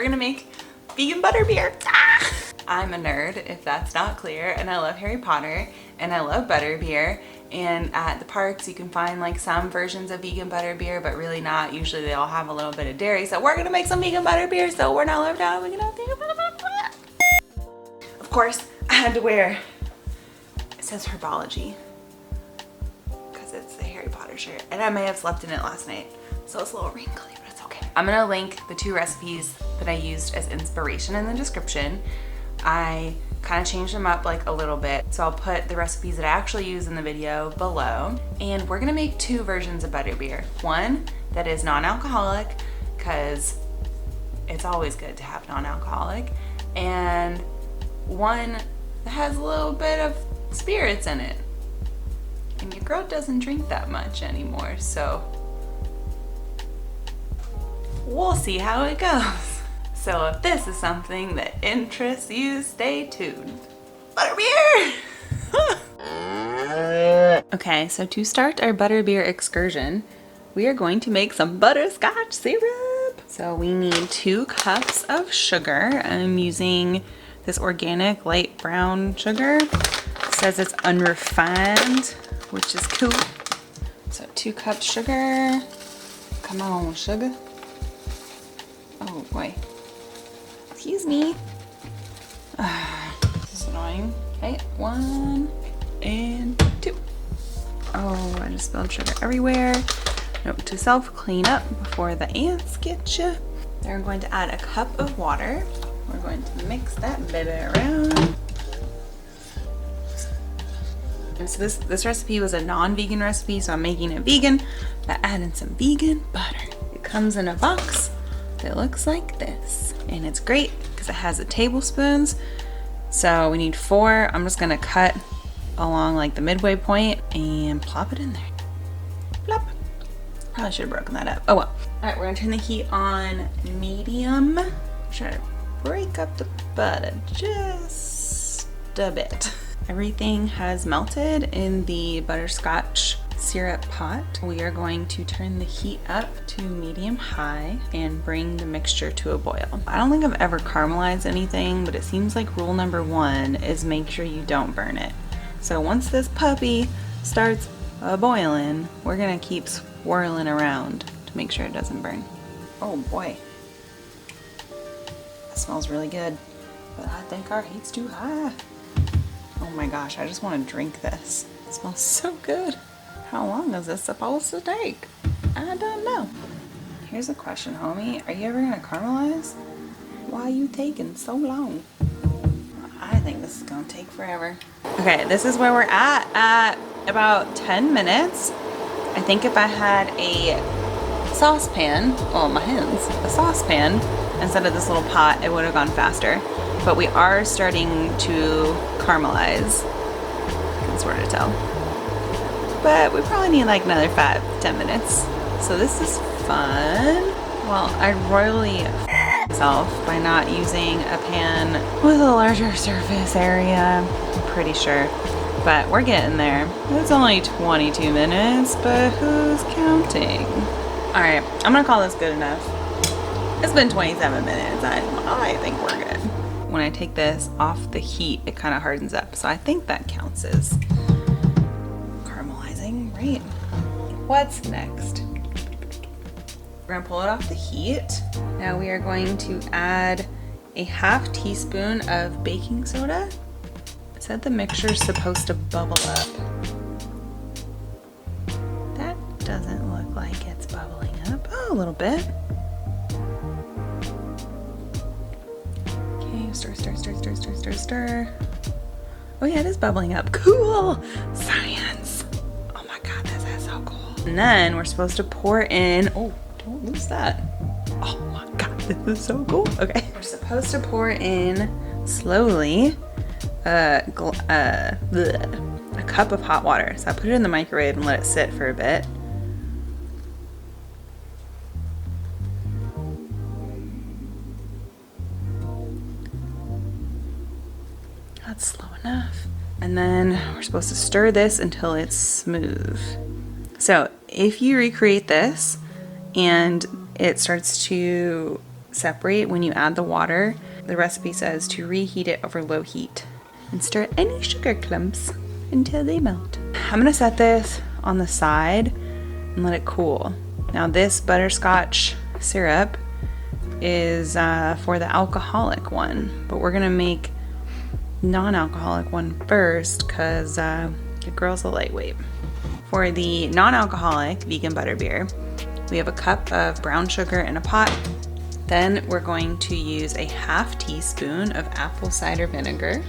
we're gonna make vegan butterbeer. Ah! I'm a nerd, if that's not clear, and I love Harry Potter, and I love butterbeer. And at the parks, you can find like some versions of vegan butterbeer, but really not. Usually they all have a little bit of dairy. So we're gonna make some vegan butterbeer, so we're not left out. We're gonna have vegan butterbeer. Of course, I had to wear, it says herbology, because it's the Harry Potter shirt. And I may have slept in it last night, so it's a little wrinkly, but it's okay. I'm gonna link the 2 recipes that I used as inspiration in the description. I kind of changed them up like a little bit, so I'll put the recipes that I actually use in the video below. And we're gonna make 2 versions of butterbeer. One that is non-alcoholic, because it's always good to have non-alcoholic, and one that has a little bit of spirits in it. And your girl doesn't drink that much anymore, so we'll see how it goes. So if this is something that interests you, stay tuned. Butterbeer! Okay, so to start our butterbeer excursion, we are going to make some butterscotch syrup. So we need 2 cups of sugar. I'm using this organic light brown sugar. It says it's unrefined, which is cool. So 2 cups sugar. Come on, sugar. Oh boy. Excuse me. This is annoying. Okay, 1 and 2. Oh, I just spilled sugar everywhere. Note to self, clean up before the ants get you. Then we're going to add a cup of water. We're going to mix that baby around. And so this recipe was a non-vegan recipe, so I'm making it vegan by adding some vegan butter. It comes in a box that looks like this, and it's great because it has the tablespoons. So we need 4. I'm just gonna cut along like the midway point and plop it in there. Plop. Probably should have broken that up. Oh well. All right, we're gonna turn the heat on medium. Try to break up the butter just a bit. Everything has melted in the butterscotch syrup pot. We are going to turn the heat up to medium high and bring the mixture to a boil. I don't think I've ever caramelized anything, but it seems like rule number 1 is make sure you don't burn it. So once this puppy starts boiling, we're gonna keep swirling around to make sure it doesn't burn. Oh boy, that smells really good, but I think our heat's too high. Oh my gosh, I just want to drink this. It smells so good. How long is this supposed to take? I don't know. Here's a question, homie. Are you ever gonna caramelize? Why are you taking so long? I think this is gonna take forever. Okay, this is where we're at about 10 minutes. I think if I had a saucepan, well, my hands, a saucepan, instead of this little pot, it would have gone faster. But we are starting to caramelize. I can sort of tell. But we probably need like another 5-10 minutes. So this is fun. Well, I royally myself by not using a pan with a larger surface area, I'm pretty sure. But we're getting there. It's only 22 minutes, but who's counting? All right, I'm gonna call this good enough. It's been 27 minutes. I think we're good. When I take this off the heat, it kind of hardens up. So I think that counts as caramelizing, right? What's next? We're gonna pull it off the heat. Now we are going to add a 1/2 teaspoon of baking soda. It said the mixture's supposed to bubble up. That doesn't look like it's bubbling up. Oh, a little bit. Okay, stir, stir, stir, stir, stir, stir, stir. Oh yeah, it is bubbling up. Cool! Science! Oh my god, this is so cool. And then we're supposed to pour in, oh, don't lose that. Oh my god, this is so cool. Okay. We're supposed to pour in slowly a cup of hot water. So I put it in the microwave and let it sit for a bit. That's slow enough. And then we're supposed to stir this until it's smooth. So if you recreate this and it starts to separate when you add the water. The recipe says to reheat it over low heat and stir any sugar clumps until they melt. I'm gonna set this on the side and let it cool. Now this butterscotch syrup is for the alcoholic one, but we're gonna make non-alcoholic one first because the girl's a lightweight. For the non-alcoholic vegan butterbeer, we have a cup of brown sugar in a pot. Then we're going to use a ½ teaspoon of apple cider vinegar.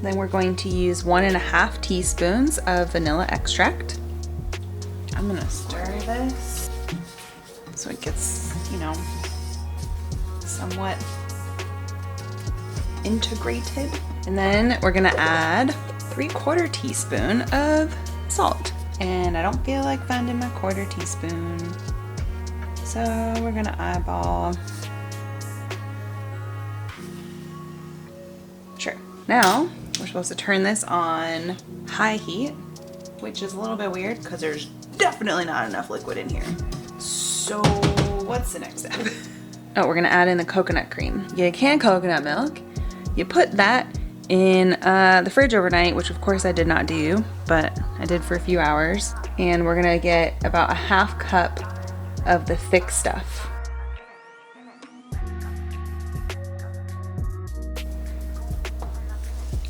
Then we're going to use 1½ teaspoons of vanilla extract. I'm gonna stir this so it gets, you know, somewhat integrated. And then we're gonna add 3/4 teaspoon of salt. And I don't feel like finding my 1/4 teaspoon. So we're gonna eyeball. Sure. Now we're supposed to turn this on high heat, which is a little bit weird because there's definitely not enough liquid in here. So what's the next step? Oh, we're gonna add in the coconut cream. You get a can of coconut milk. You put that in the fridge overnight, which of course I did not do, but I did for a few hours. And we're gonna get about a ½ cup of the thick stuff.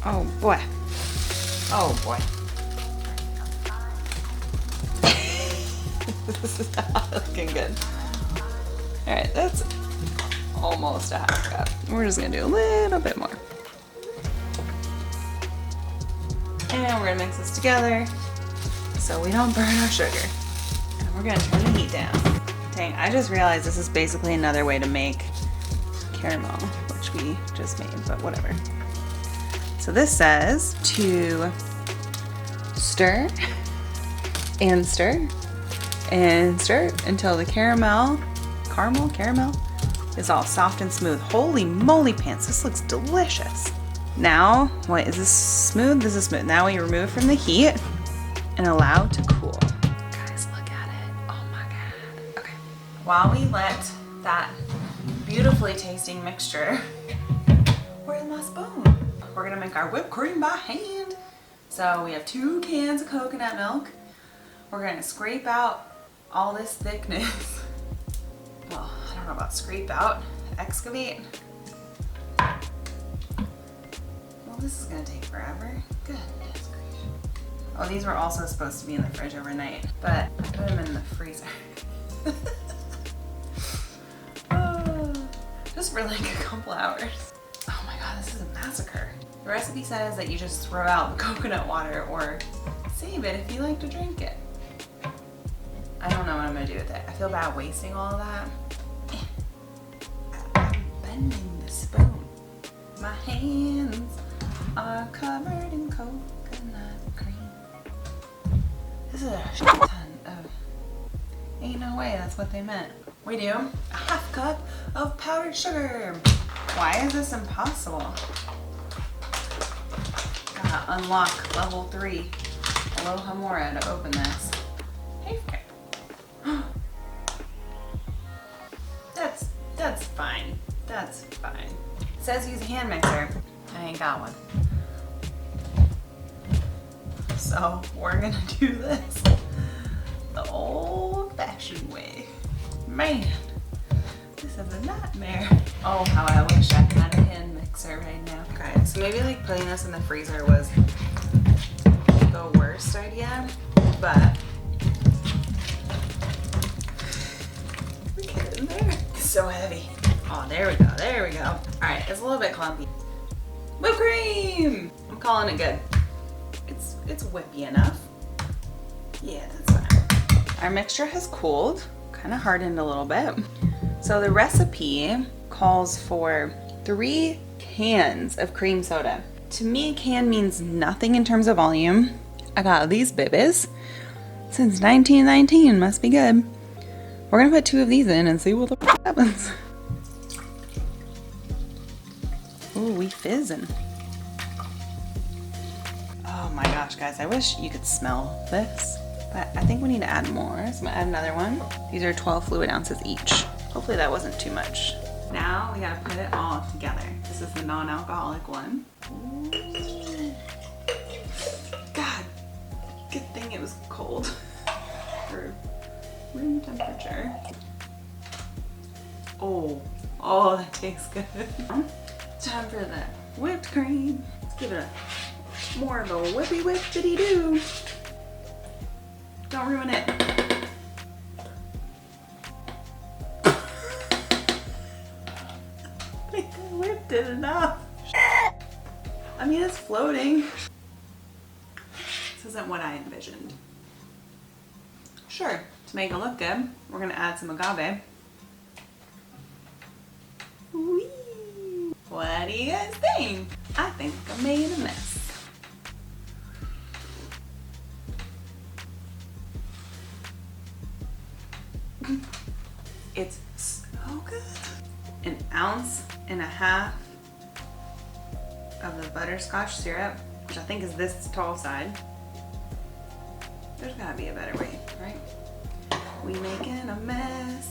Oh boy. Oh boy. This is not looking good. All right, that's almost a ½ cup. We're just gonna do a little bit more. And we're gonna mix this together so we don't burn our sugar. And we're gonna turn the heat down. Dang, I just realized this is basically another way to make caramel, which we just made, but whatever. So this says to stir and stir and stir until the caramel is all soft and smooth. Holy moly pants, this looks delicious. Now, what is this smooth? This is smooth. Now we remove it from the heat and allow to cool. Guys, look at it. Oh my God. Okay. While we let that beautifully tasting mixture, where's my spoon? We're gonna make our whipped cream by hand. So we have 2 cans of coconut milk. We're gonna scrape out all this thickness. Well, I don't know about scrape out, excavate. Well, this is gonna take forever. Goodness gracious. Oh, these were also supposed to be in the fridge overnight, but I put them in the freezer. Oh, just for like a couple hours. Oh my God, this is a massacre. The recipe says that you just throw out the coconut water or save it if you like to drink it. I don't know what I'm gonna do with it. I feel bad wasting all of that. I'm bending the spoon. My hands are covered in coconut cream. This is a shit ton of, ain't no way that's what they meant. We do a ½ cup of powdered sugar. Why is this impossible? Gotta unlock level 3 Aloha Mora to open this. Hey, that's fine. That's fine. It says use a hand mixer. I ain't got one. So we're gonna do this the old-fashioned way. Man, this is a nightmare. Oh, how I wish I had a hand mixer right now. Okay, so maybe like putting this in the freezer was the worst idea, but get in there. It's so heavy. Oh, there we go, there we go. All right, it's a little bit clumpy. Whipped cream! I'm calling it good. It's whippy enough. Yeah, that's fine. Our mixture has cooled, kind of hardened a little bit. So the recipe calls for 3 cans of cream soda. To me, can means nothing in terms of volume. I got these babies since 1919, must be good. We're gonna put 2 of these in and see what the f happens. Ooh, we fizzing. Oh my gosh, guys, I wish you could smell this, but I think we need to add more. So I'm gonna add another one. These are 12 fluid ounces each. Hopefully that wasn't too much. Now we gotta put it all together. This is the non-alcoholic one. God, good thing it was cold for room temperature. Oh, that tastes good. Time for the whipped cream. Let's give it more of a whippy whippity doo. Don't ruin it. I think I whipped it enough. I mean, it's floating. This isn't what I envisioned. Sure, to make it look good, we're gonna add some agave. Whee! What do you guys think? I think I made a mess. It's so good. 1.5 ounces of the butterscotch syrup, which I think is this tall side. There's gotta be a better way, right? We making a mess.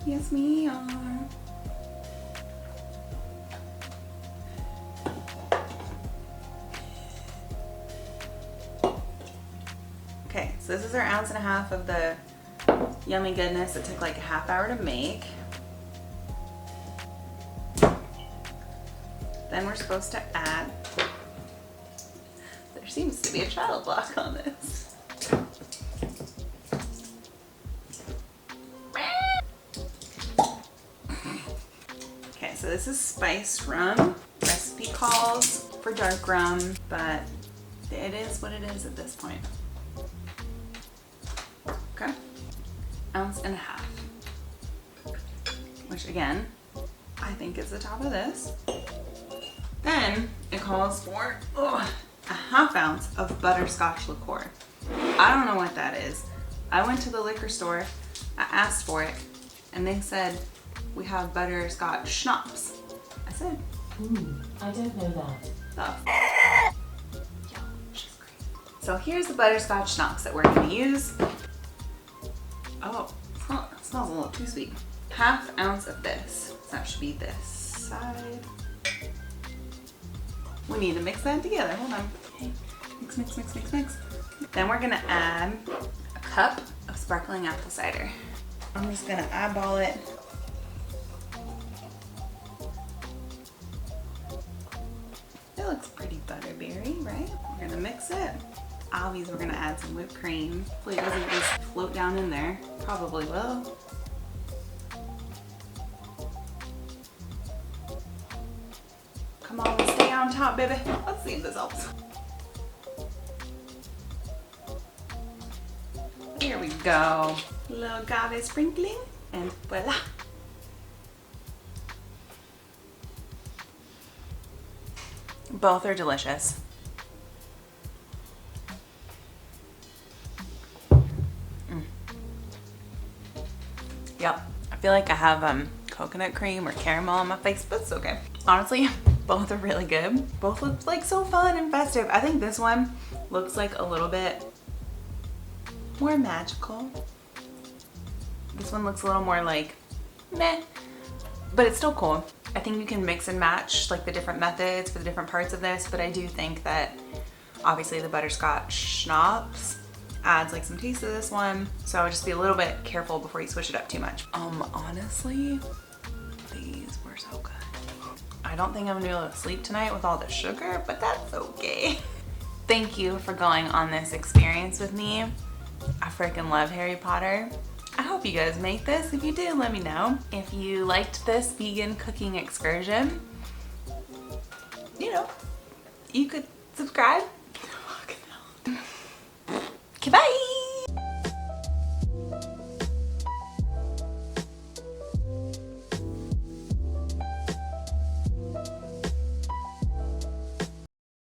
Yes, we are. Okay, so this is our 1.5 ounces of the yummy goodness. It took like a half hour to make. Then we're supposed to add, there seems to be a child lock on this. Okay, so this is spiced rum. Recipe calls for dark rum, but it is what it is at this point. Okay, 1.5 ounces, which again, I think is the top of this. Then it calls for 1/2 ounce of butterscotch liqueur. I don't know what that is. I went to the liquor store, I asked for it, and they said, we have butterscotch schnapps. I said, I don't know that. Yo, she's crazy. So here's the butterscotch schnapps that we're gonna use. Oh, it smells a little too sweet. 1/2 ounce of this. So that should be this side. We need to mix that together. Hold on. Okay. Mix, mix, mix, mix, mix. Then we're gonna add a cup of sparkling apple cider. I'm just gonna eyeball it. It looks pretty butterbeery, right? We're gonna mix it. Obviously, we're gonna add some whipped cream. Hopefully it doesn't just float down in there. Probably will. Come on, let's stay on top, baby. Let's see if this helps. Here we go. A little agave sprinkling, and voila. Both are delicious. Yep, I feel like I have coconut cream or caramel on my face, but it's okay. Honestly, both are really good. Both look like so fun and festive. I think this one looks like a little bit more magical. This one looks a little more like meh, but it's still cool. I think you can mix and match like the different methods for the different parts of this, but I do think that obviously the butterscotch schnapps adds like some taste to this one, so I would just be a little bit careful before you switch it up too much. Honestly, these were so good. I don't think I'm gonna be able to sleep tonight with all the sugar, but that's okay. Thank you for going on this experience with me. I freaking love Harry Potter. I hope you guys make this. If you did, let me know. If you liked this vegan cooking excursion, you know, you could subscribe. Okay, bye.